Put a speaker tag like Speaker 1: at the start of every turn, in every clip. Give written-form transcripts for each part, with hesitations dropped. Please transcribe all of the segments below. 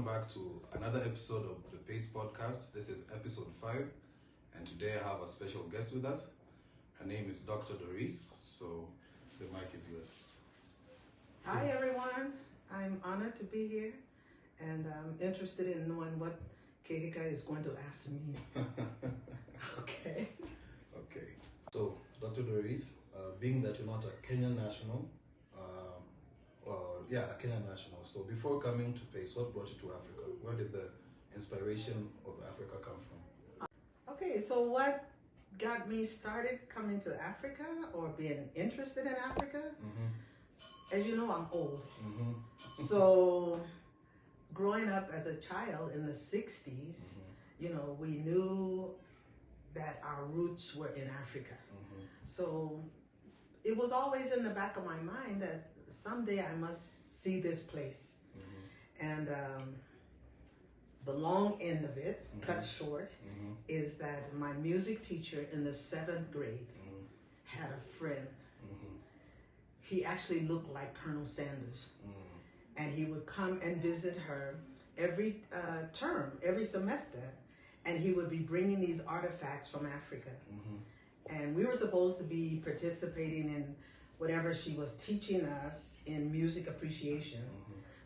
Speaker 1: back to another episode of the Pace Podcast. This is episode 5, and today I have a special guest with us. Her name is Dr. Dorris, so the mic is yours.
Speaker 2: Hi everyone, I'm honored to be here, and I'm interested in knowing what Kehika is going to ask me. Okay.
Speaker 1: Okay. So, Dr. Dorris, being that you're not a Kenyan national, a Kenyan national. So before coming to Pace, what brought you to Africa? Where did the inspiration of Africa come from?
Speaker 2: Okay, so what got me started coming to Africa or being interested in Africa? As you know, I'm old. So growing up as a child in the 60s, you know, we knew that our roots were in Africa. So it was always in the back of my mind that someday I must see this place. And the long end of it, cut short, is that my music teacher in the 7th grade had a friend. He actually looked like Colonel Sanders. And he would come and visit her every term, every semester, and he would be bringing these artifacts from Africa. And we were supposed to be participating in whatever she was teaching us in music appreciation.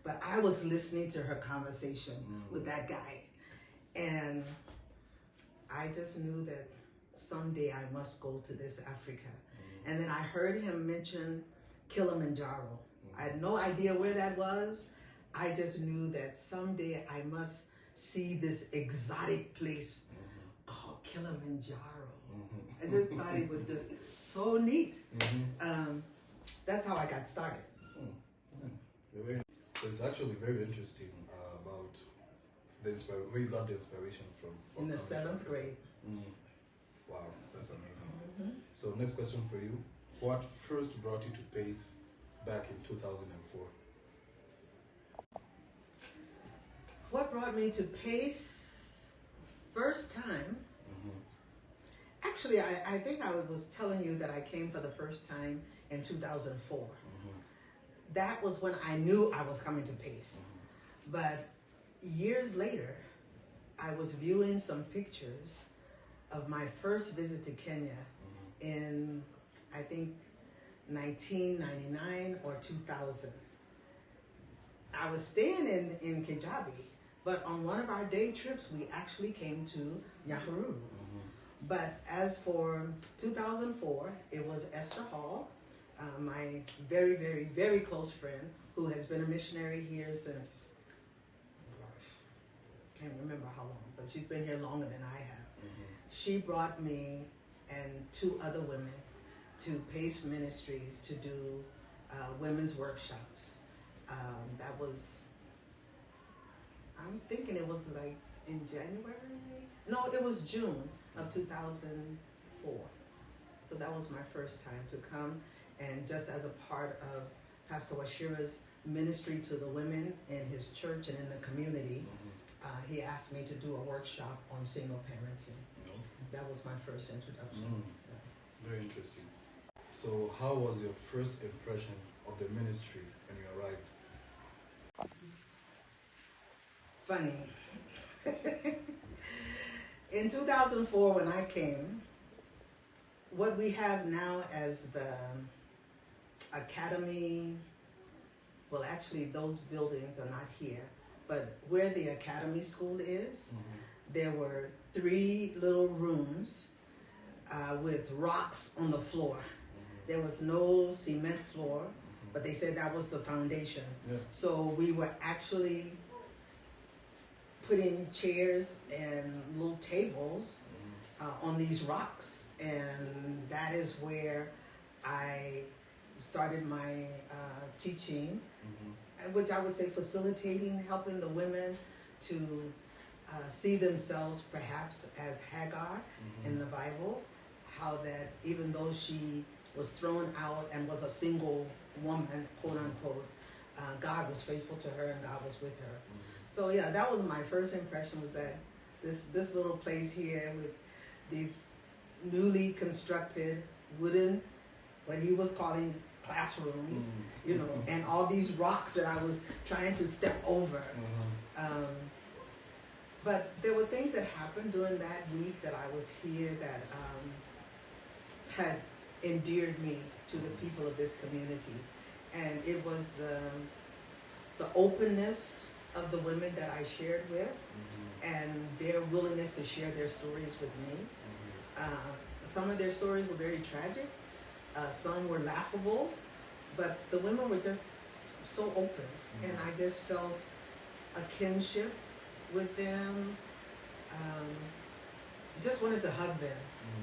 Speaker 2: But I was listening to her conversation with that guy. And I just knew that someday I must go to this Africa. And then I heard him mention Kilimanjaro. I had no idea where that was. I just knew that someday I must see this exotic place called Kilimanjaro. I just thought it was just so neat. That's how I got started.
Speaker 1: So it's actually very interesting about where you got the inspiration from.
Speaker 2: In the 7th grade.
Speaker 1: Wow, that's amazing. So next question for you. What first brought you to Pace back in 2004?
Speaker 2: What brought me to Pace first time? Actually, I think I was telling you that I came for the first time in 2004. That was when I knew I was coming to Pace. But years later, I was viewing some pictures of my first visit to Kenya in, I think, 1999 or 2000. I was staying in Kijabi, but on one of our day trips, we actually came to Nyahururu. But as for 2004, it was Esther Hall, my very, very, very close friend who has been a missionary here since, can't remember how long, but she's been here longer than I have. She brought me and 2 other women to Pace Ministries to do women's workshops. That was, I'm thinking it was like in January? No, it was June of 2004. So that was my first time to come, and just as a part of Pastor Washira's ministry to the women in his church and in the community, he asked me to do a workshop on single parenting. That was my first introduction.
Speaker 1: Very interesting. So how was your first impression of the ministry when you arrived?
Speaker 2: Funny. In 2004, when I came, what we have now as the academy, well, actually those buildings are not here, but where the academy school is, there were 3 little rooms with rocks on the floor. There was no cement floor, but they said that was the foundation. So we were actually putting chairs and little tables on these rocks, and that is where I started my teaching, which I would say facilitating, helping the women to see themselves perhaps as Hagar in the Bible, how that even though she was thrown out and was a single woman, quote unquote, God was faithful to her and God was with her. So yeah, that was my first impression, was that this little place here with these newly constructed wooden, what he was calling classrooms, you know, and all these rocks that I was trying to step over. But there were things that happened during that week that I was here that had endeared me to the people of this community. And it was the openness of the women that I shared with, and their willingness to share their stories with me. Some of their stories were very tragic. Some were laughable, but the women were just so open, and I just felt a kinship with them. Just wanted to hug them.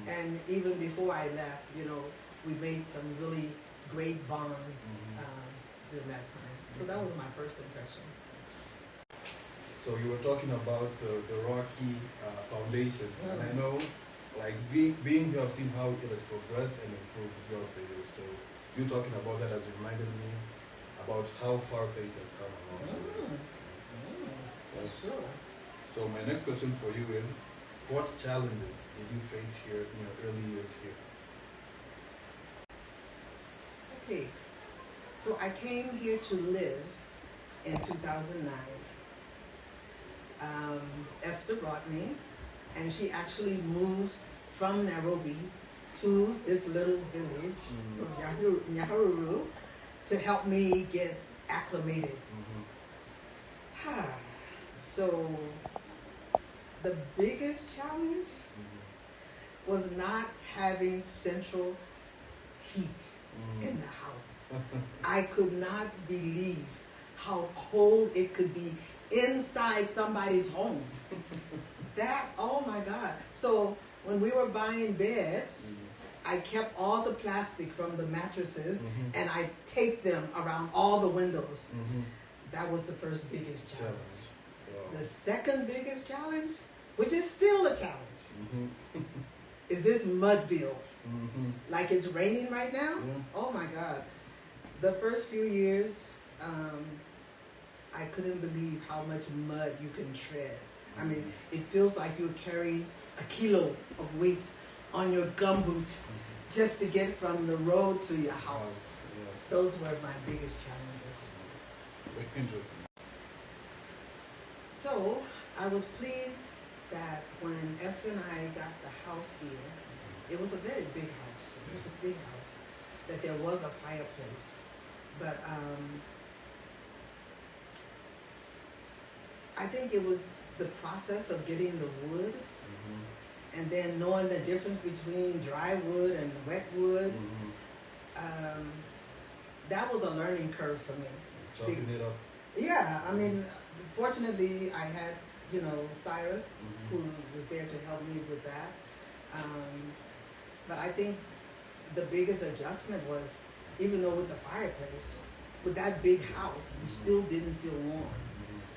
Speaker 2: And even before I left, you know, we made some really great bonds during that time. So that was my first impression.
Speaker 1: So you were talking about the Rocky Foundation, and I know, like being here, I've seen how it has progressed and improved throughout the years. So you talking about that has reminded me about how far place has come along the way.
Speaker 2: Sure.
Speaker 1: So my next question for you is, what challenges did you face here in your early years here?
Speaker 2: Okay, so I came here to live in 2009. Esther brought me, and she actually moved from Nairobi to this little village of Nyahururu to help me get acclimated. So the biggest challenge was not having central heat in the house. I could not believe how cold it could be inside somebody's home. Oh my God. So when we were buying beds, I kept all the plastic from the mattresses and I taped them around all the windows. That was the first biggest challenge. Wow. The second biggest challenge, which is still a challenge, is this Mudville. Like it's raining right now. Oh my God. The first few years, I couldn't believe how much mud you can tread. I mean, it feels like you're carrying a kilo of weight on your gumboots just to get from the road to your house. Those were my biggest challenges.
Speaker 1: Very interesting.
Speaker 2: So I was pleased that when Esther and I got the house here, it was a very big house, that there was a fireplace. But I think it was the process of getting the wood and then knowing the difference between dry wood and wet wood. That was a learning curve for me.
Speaker 1: Chopping it up.
Speaker 2: Yeah, I mean, fortunately, I had, you know, Cyrus, who was there to help me with that. But I think the biggest adjustment was, even though with the fireplace, with that big house, you still didn't feel warm.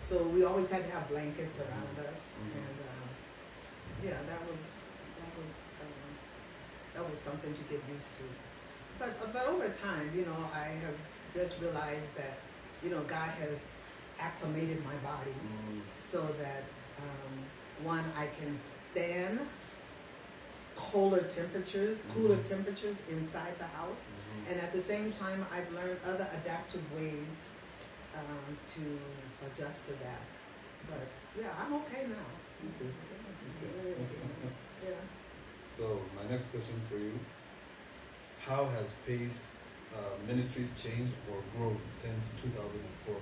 Speaker 2: So we always had to have blankets around us, and yeah, that was something to get used to. But over time, you know, I have just realized that, you know, God has acclimated my body so that one, I can stand cooler temperatures inside the house, and at the same time, I've learned other adaptive ways to adjust to that. But yeah, I'm okay now. Yeah.
Speaker 1: So my next question for you: how has Pace Ministries changed or grown since 2004?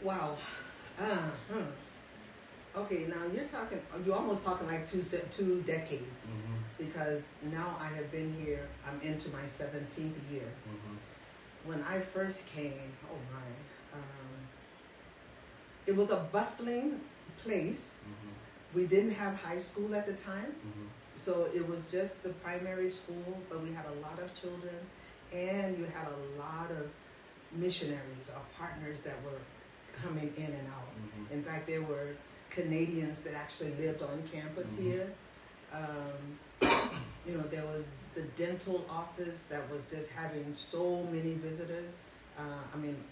Speaker 2: Wow. Okay, now you're almost talking like two decades, because now I have been here, I'm into my 17th year. When I first came, it was a bustling place. We didn't have high school at the time, so it was just the primary school, but we had a lot of children, and you had a lot of missionaries or partners that were coming in and out. In fact, there were Canadians that actually lived on campus here. You know, there was the dental office that was just having so many visitors,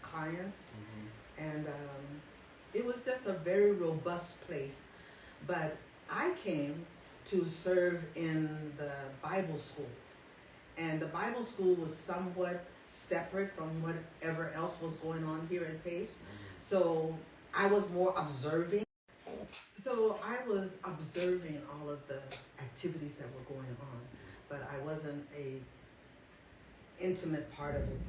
Speaker 2: clients. And it was just a very robust place. But I came to serve in the Bible school. And the Bible school was somewhat separate from whatever else was going on here at Pace. So I was more observing. So I was observing all of the activities that were going on, but I wasn't a intimate part of it.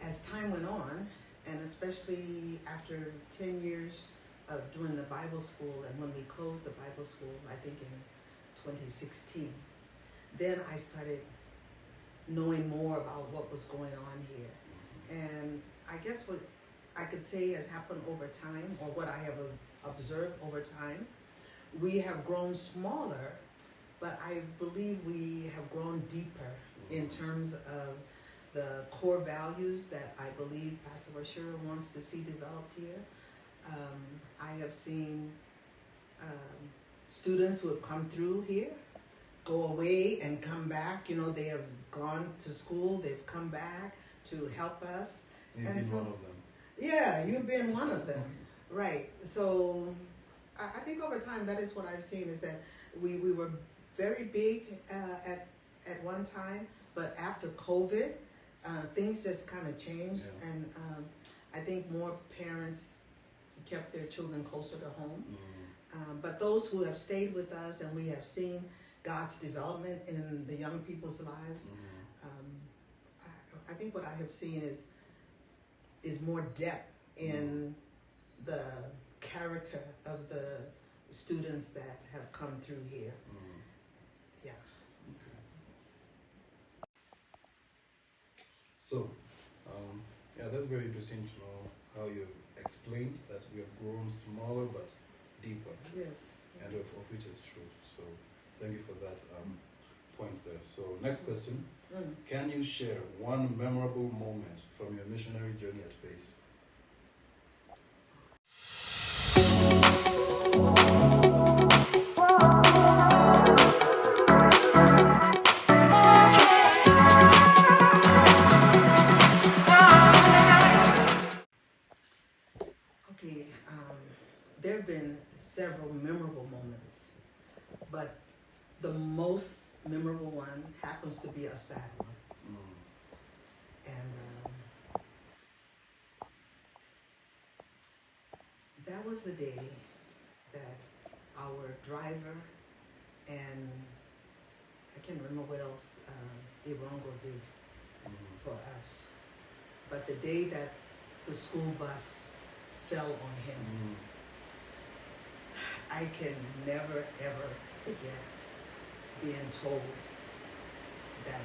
Speaker 2: As time went on, and especially after 10 years of doing the Bible school, and when we closed the Bible school, I think in 2016, then I started knowing more about what was going on here. And I guess what I could say has happened over time, or what I have observed over time, we have grown smaller, but I believe we have grown deeper in terms of the core values that I believe Pastor Bashir wants to see developed here. I have seen students who have come through here go away and come back. You know, they have gone to school, they've come back to help us.
Speaker 1: You've been one of them.
Speaker 2: Yeah, you've been one of them. Right. So I think over time that is what I've seen, is that we were very big at one time, but after COVID, things just kind of changed. Yeah. And I think more parents kept their children closer to home. But those who have stayed with us, and we have seen God's development in the young people's lives, I think what I have seen is more depth in the character of the students that have come through here. Yeah.
Speaker 1: Okay. So, yeah, that's very interesting to know how you've explained that we have grown smaller but deeper.
Speaker 2: Yes.
Speaker 1: And of which is true. So, thank you for that point there. So, next question. Can you share one memorable moment from your missionary journey at Pace?
Speaker 2: Okay, there have been several memorable moments, but the most memorable one happens to be a sad one. And that was the day that our driver, and I can't remember what else Irongo did for us, but the day that the school bus fell on him, I can never ever forget being told that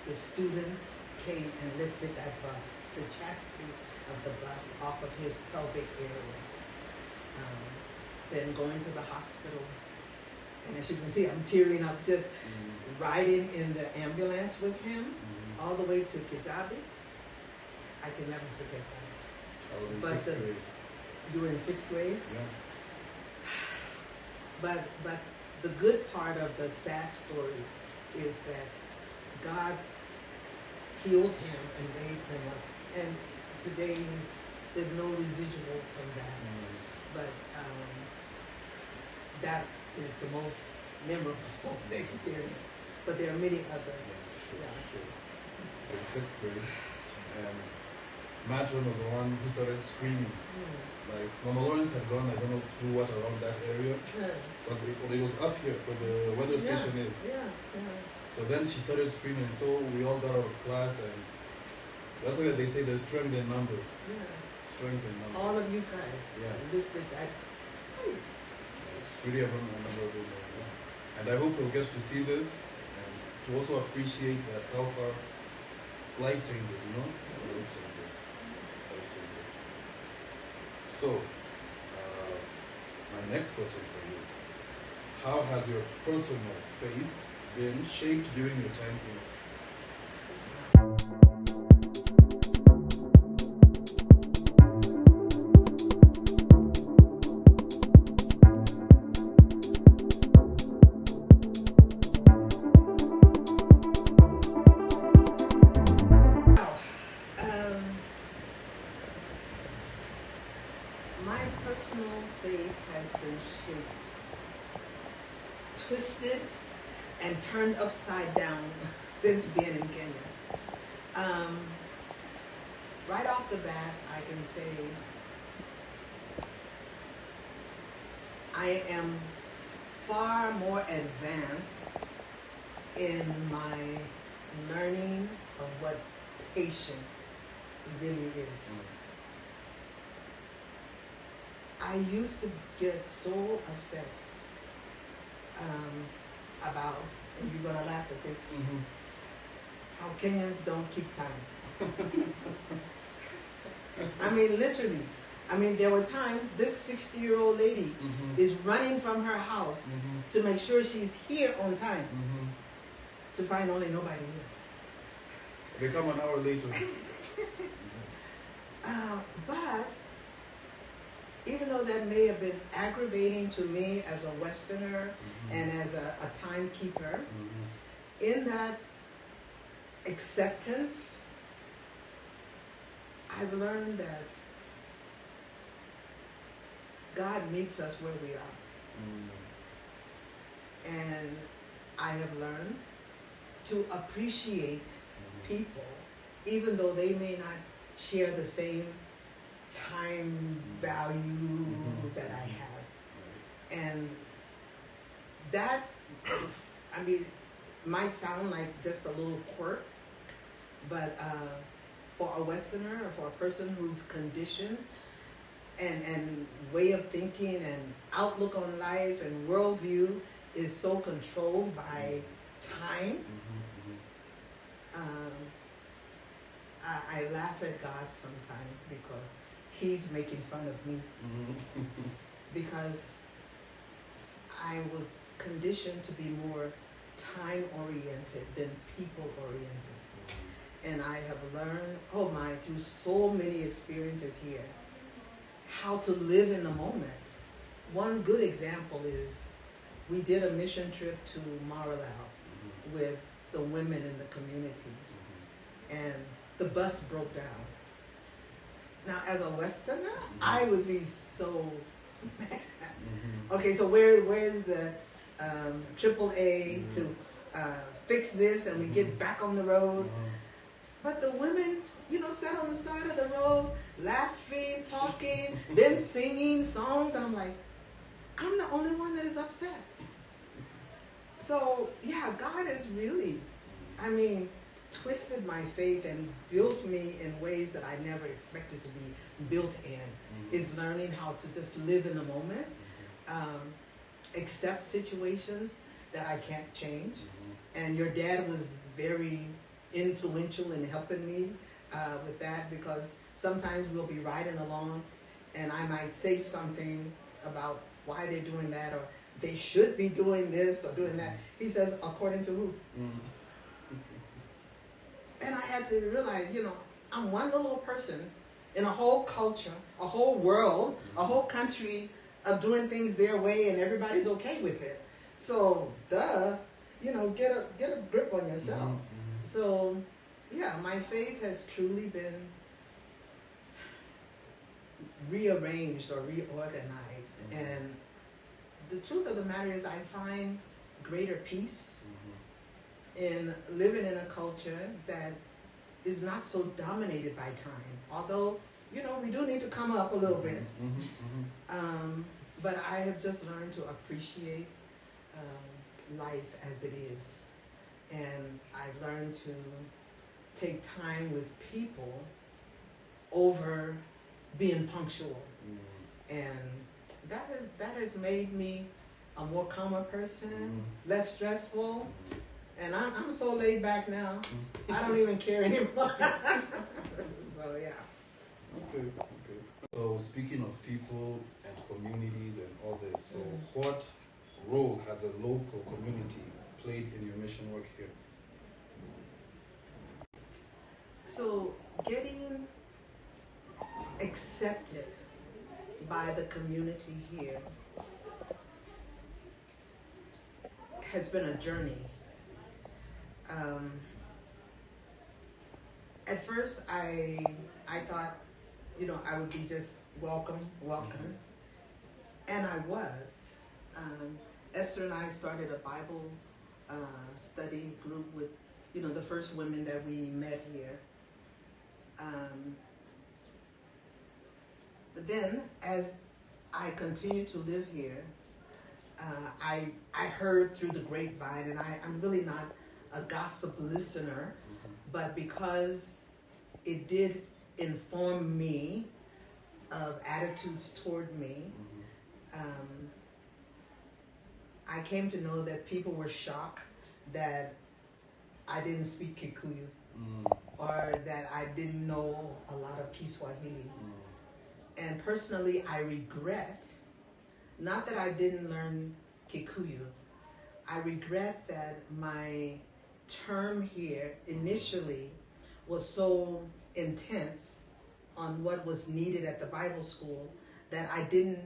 Speaker 2: the students came and lifted that bus, the chassis of the bus, off of his pelvic area. Then going to the hospital, and as you can see, I'm tearing up just riding in the ambulance with him all the way to Kijabi. I can never forget that.
Speaker 1: I was in sixth grade.
Speaker 2: You were in 6th grade?
Speaker 1: Yeah.
Speaker 2: But the good part of the sad story is that God healed him and raised him up. And today there's no residual from that. But that is the most memorable experience. But there are many others.
Speaker 1: Sure. In 6th grade, and Matron was the one who started screaming. Like, Mama Lawrence had gone, I don't know through what around that area, because it was up here where the weather station is. So then she started screaming, and so we all got out of class, and that's why they say there's strength in numbers. Strength in numbers.
Speaker 2: All of you guys lifted that.
Speaker 1: It's really a memorable moment. And I hope we'll get to see this, and to also appreciate that how far life changes, you know? Life changes. So, my next question for you. How has your personal faith been shaped during your time here?
Speaker 2: My personal faith has been shaped, twisted, and turned upside down since being in Kenya. Right off the bat, I can say I am far more advanced in my learning of what patience really is. I used to get so upset about, and you're gonna laugh at this, how Kenyans don't keep time. I mean, literally. I mean, there were times this 60-year-old lady is running from her house to make sure she's here on time, to find only nobody here.
Speaker 1: They come an hour later.
Speaker 2: But even though that may have been aggravating to me as a Westerner and as a timekeeper, in that acceptance, I've learned that God meets us where we are. And I have learned to appreciate people, even though they may not share the same time value that I have. And that, I mean, might sound like just a little quirk, but for a Westerner or for a person who's conditioned and way of thinking and outlook on life and worldview is so controlled by time, I laugh at God sometimes because He's making fun of me. Because I was conditioned to be more time-oriented than people-oriented. And I have learned, through so many experiences here, how to live in the moment. One good example is we did a mission trip to Marilao with the women in the community. And the bus broke down. Now, as a Westerner, I would be so mad. Okay, so where's the AAA to fix this and we get back on the road? But the women, sat on the side of the road, laughing, talking, then singing songs. I'm like, I'm the only one that is upset. So, yeah, God has really, twisted my faith and built me in ways that I never expected to be built in. Is learning how to just live in the moment, accept situations that I can't change. And your dad was very influential in helping me with that, because sometimes we'll be riding along and I might say something about why they're doing that, or they should be doing this or doing that. He says, according to who? And I had to realize, I'm one little person in a whole culture, a whole world, a whole country of doing things their way, and everybody's okay with it. So, get a grip on yourself. So, yeah, my faith has truly been rearranged or reorganized. And the truth of the matter is I find greater peace in living in a culture that is not so dominated by time. Although, we do need to come up a little bit. But I have just learned to appreciate life as it is. And I've learned to take time with people over being punctual. And that has made me a more calmer person, less stressful. And I'm so laid back now, I don't even care anymore. So, yeah.
Speaker 1: Okay. So, speaking of people and communities and all this, so what role has a local community played in your mission work here?
Speaker 2: So, getting accepted by the community here has been a journey. At first, I thought, I would be just welcome. And I was. Esther and I started a Bible study group with, the first women that we met here. But then, as I continue to live here, I heard through the grapevine, and I'm really not a gossip listener, but because it did inform me of attitudes toward me, I came to know that people were shocked that I didn't speak Kikuyu or that I didn't know a lot of Kiswahili. And personally, I regret, not that I didn't learn Kikuyu, I regret that my term here initially was so intense on what was needed at the Bible school that I didn't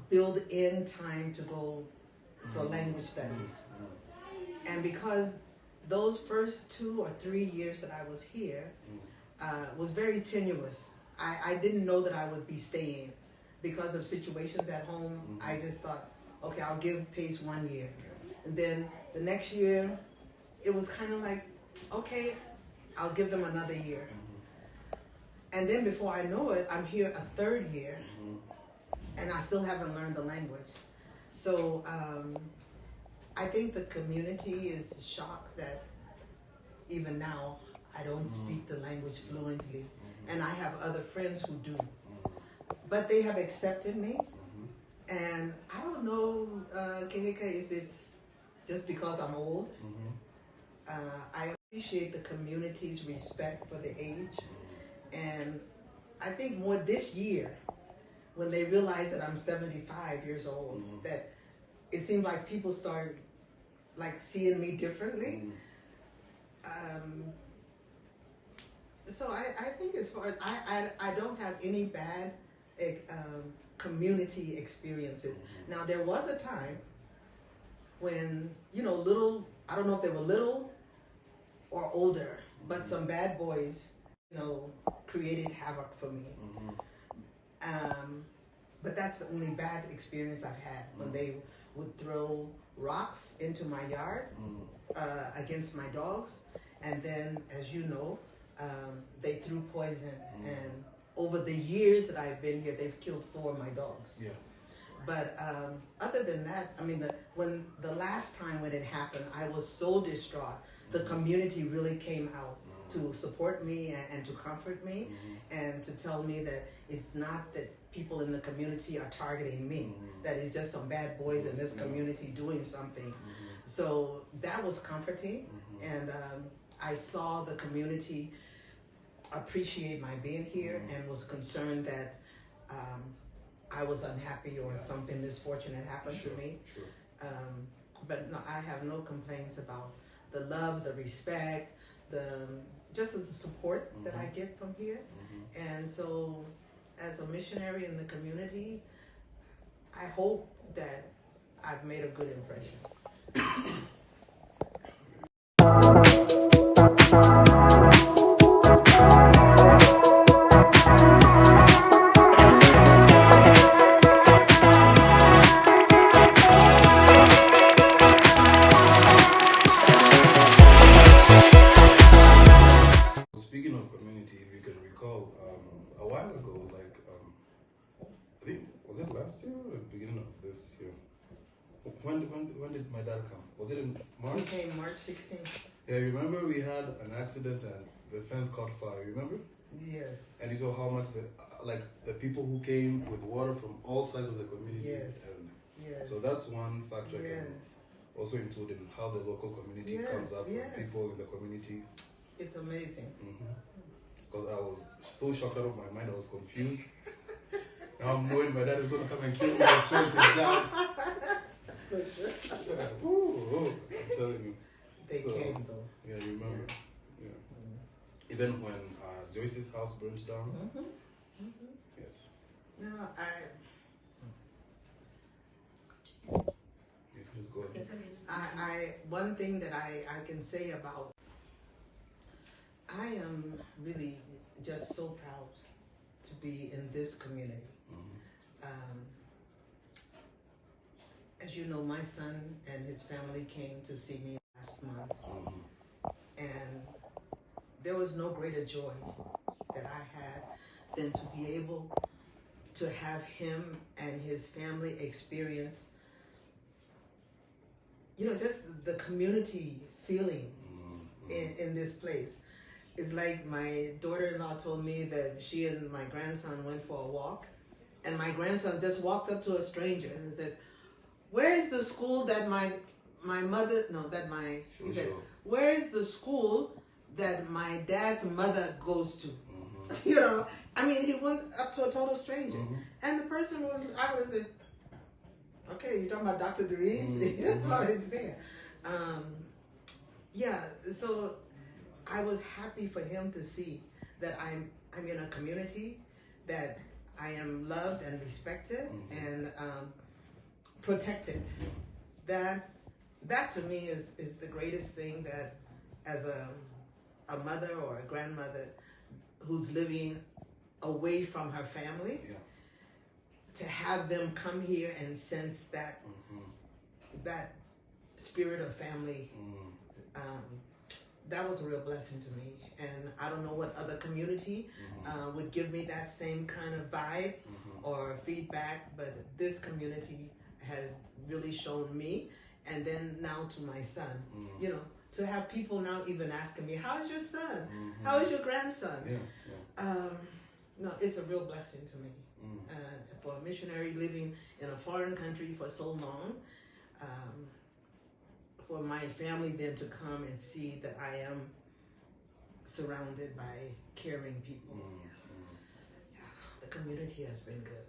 Speaker 2: build in time to go for language studies. And because those first 2 or 3 years that I was here was very tenuous. I didn't know that I would be staying because of situations at home. I just thought, okay, I'll give Pace 1 year. And then the next year, it was kind of like, okay, I'll give them another year. And then before I know it, I'm here a 3rd year, and I still haven't learned the language. So I think the community is shocked that even now I don't speak the language fluently. And I have other friends who do. But they have accepted me. And I don't know, Keheka, if it's just because I'm old. I appreciate the community's respect for the age. And I think more this year, when they realize that I'm 75 years old, that it seemed like people started like seeing me differently. So I think as far as, I don't have any bad community experiences. Now there was a time when, little, I don't know if they were little or older, but some bad boys, created havoc for me. But that's the only bad experience I've had, when they would throw rocks into my yard against my dogs. And then, as you know, they threw poison. And over the years that I've been here, they've killed 4 of my dogs. Yeah. But other than that, I mean, when the last time when it happened, I was so distraught. The community really came out to support me and to comfort me and to tell me that it's not that people in the community are targeting me, that it's just some bad boys in this community doing something. So that was comforting, and I saw the community appreciate my being here and was concerned that I was unhappy or something misfortunate happened to me. But no, I have no complaints about the love, the respect, just the support that I get from here. And so, as a missionary in the community, I hope that I've made a good impression.
Speaker 1: Speaking of community, if you can recall, a while ago, like, I think, was it last year or the beginning of this year? When did my dad come? Was it in March?
Speaker 2: He came March 16th.
Speaker 1: Yeah, remember we had an accident and the fence caught fire, remember?
Speaker 2: Yes.
Speaker 1: And you saw how much the people who came with water from all sides of the community.
Speaker 2: Yes.
Speaker 1: And
Speaker 2: yes.
Speaker 1: So that's one factor I can also include in how the local community comes up with people in the community.
Speaker 2: It's amazing.
Speaker 1: Because I was so shocked out of my mind, I was confused. Now I'm knowing my dad is going to come and kill me. His fence is down.
Speaker 2: For sure.
Speaker 1: I'm telling you.
Speaker 2: They came though.
Speaker 1: Yeah, you remember? Yeah. Even when Joyce's house burnt down. Yes.
Speaker 2: No,
Speaker 1: You can just go ahead.
Speaker 2: I one thing that I can say about, I am really just so proud to be in this community. as you know, my son and his family came to see me last month, and there was no greater joy that I had than to be able to have him and his family experience, just the community feeling in this place. It's like my daughter-in-law told me that she and my grandson went for a walk, and my grandson just walked up to a stranger and said, "Where is the school that he said, where is the school that my dad's mother goes to?" He went up to a total stranger. And the person I was like, okay, you're talking about Dr. Dorris? It's there. So I was happy for him to see that I'm in a community that I am loved and respected and protected. That to me is the greatest thing, that as a mother or a grandmother who's living away from her family, to have them come here and sense that that spirit of family, that was a real blessing to me. And I don't know what other community would give me that same kind of vibe or feedback, but this community has really shown me, and then now to my son, to have people now even asking me, "How is your son? How is your grandson?" No, it's a real blessing to me. For a missionary living in a foreign country for so long, for my family then to come and see that I am surrounded by caring people. The community has been good.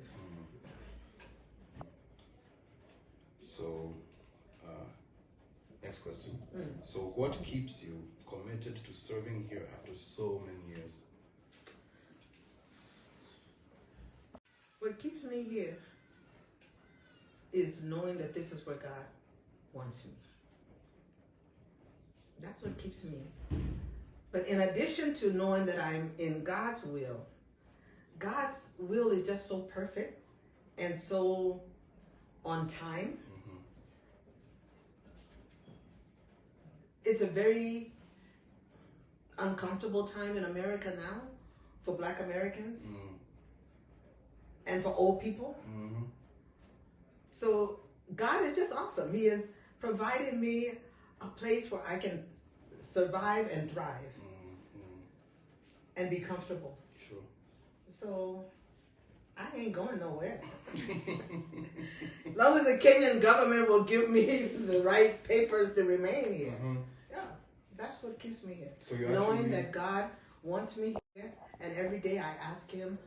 Speaker 1: So, next question. So, what keeps you committed to serving here after so many years?
Speaker 2: What keeps me here is knowing that this is where God wants me. That's what keeps me. But in addition to knowing that I'm in God's will is just so perfect and so on time. It's a very uncomfortable time in America now for Black Americans and for old people. So God is just awesome. He has provided me a place where I can survive and thrive and be comfortable.
Speaker 1: Sure.
Speaker 2: So I ain't going nowhere. As long as the Kenyan government will give me the right papers to remain here. That's what keeps me here.
Speaker 1: So
Speaker 2: knowing that God wants me here, and every day I ask him,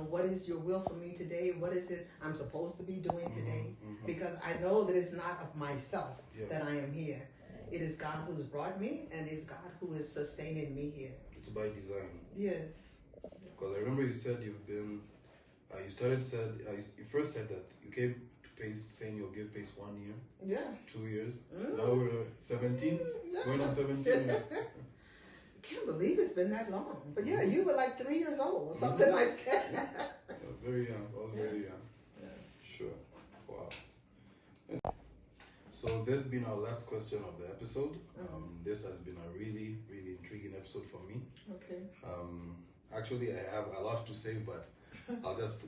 Speaker 2: what is your will for me today? What is it I'm supposed to be doing today? Because I know that it's not of myself that I am here. It is God who's brought me, and it's God who is sustaining me here.
Speaker 1: It's by design.
Speaker 2: Yes.
Speaker 1: Because I remember you said you've been, you first said that you came to Pace saying you'll give Pace 1 year.
Speaker 2: Yeah.
Speaker 1: 2 years. Now we're 17. Going on 17.
Speaker 2: Can't believe it's been that long. But yeah, you were like 3 years old or something like that.
Speaker 1: Very young. I was very young. Sure. Wow. So this has been our last question of the episode. This has been a really, really intriguing episode for me.
Speaker 2: Okay.
Speaker 1: Actually, I have a lot to say, but I'll just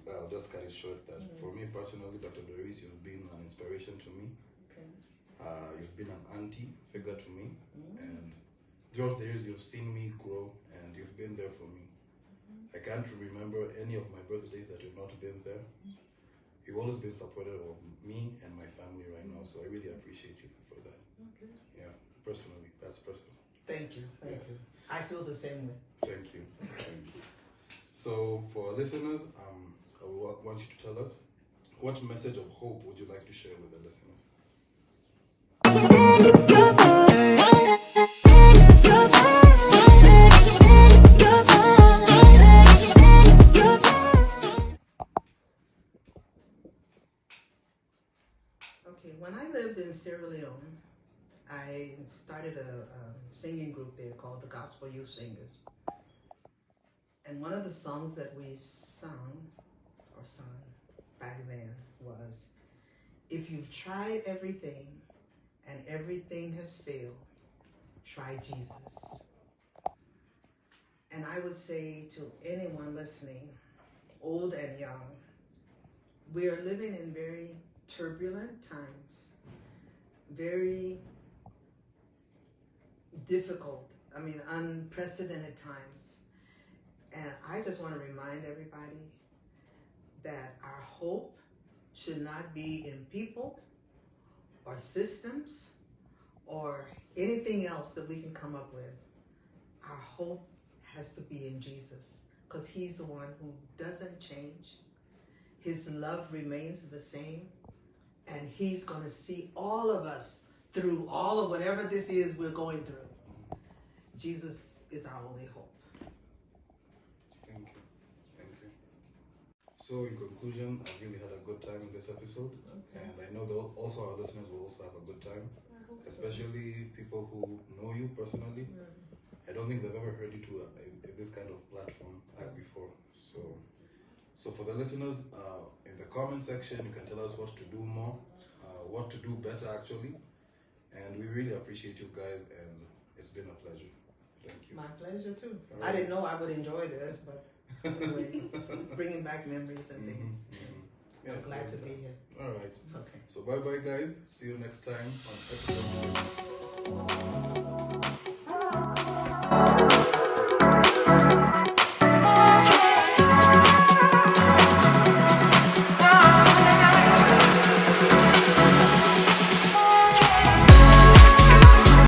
Speaker 1: cut it short. That for me personally, Dr. Dorris, you've been an inspiration to me.
Speaker 2: Okay.
Speaker 1: You've been an auntie figure to me, and throughout the years, you've seen me grow, and you've been there for me. I can't remember any of my birthdays that you've not been there. You've always been supportive of me and my family right now, so I really appreciate you for that.
Speaker 2: Okay.
Speaker 1: Yeah, personally, that's personal.
Speaker 2: Thank you. Thank you. I feel the same way.
Speaker 1: Thank you. Thank you. So, for our listeners, I want you to tell us, what message of hope would you like to share with the listeners?
Speaker 2: Okay, when I lived in Sierra Leone, I started a singing group there called the Gospel Youth Singers. And one of the songs that we sung back then was, if you've tried everything and everything has failed, try Jesus. And I would say to anyone listening, old and young, we are living in very turbulent times, very difficult, unprecedented times. And I just want to remind everybody that our hope should not be in people or systems or anything else that we can come up with. Our hope has to be in Jesus, because he's the one who doesn't change. His love remains the same, and he's going to see all of us through all of whatever this is we're going through. Jesus is our only hope.
Speaker 1: Thank you. Thank you. So in conclusion, I really had a good time in this episode. Okay. And I know that also our listeners will also have a good time.
Speaker 2: I hope
Speaker 1: especially so. People who know you personally. I don't think they've ever heard you to this kind of platform before. So for the listeners, in the comment section, you can tell us what to do more, what to do better actually. And we really appreciate you guys, and it's been a pleasure. Thank you.
Speaker 2: My pleasure too.
Speaker 1: Right.
Speaker 2: I didn't know I would enjoy this, but anyway, it's bringing back memories and things.
Speaker 1: Yeah,
Speaker 2: I'm glad to be here.
Speaker 1: All right.
Speaker 2: Okay.
Speaker 1: So bye-bye guys. See you next time on episode 6.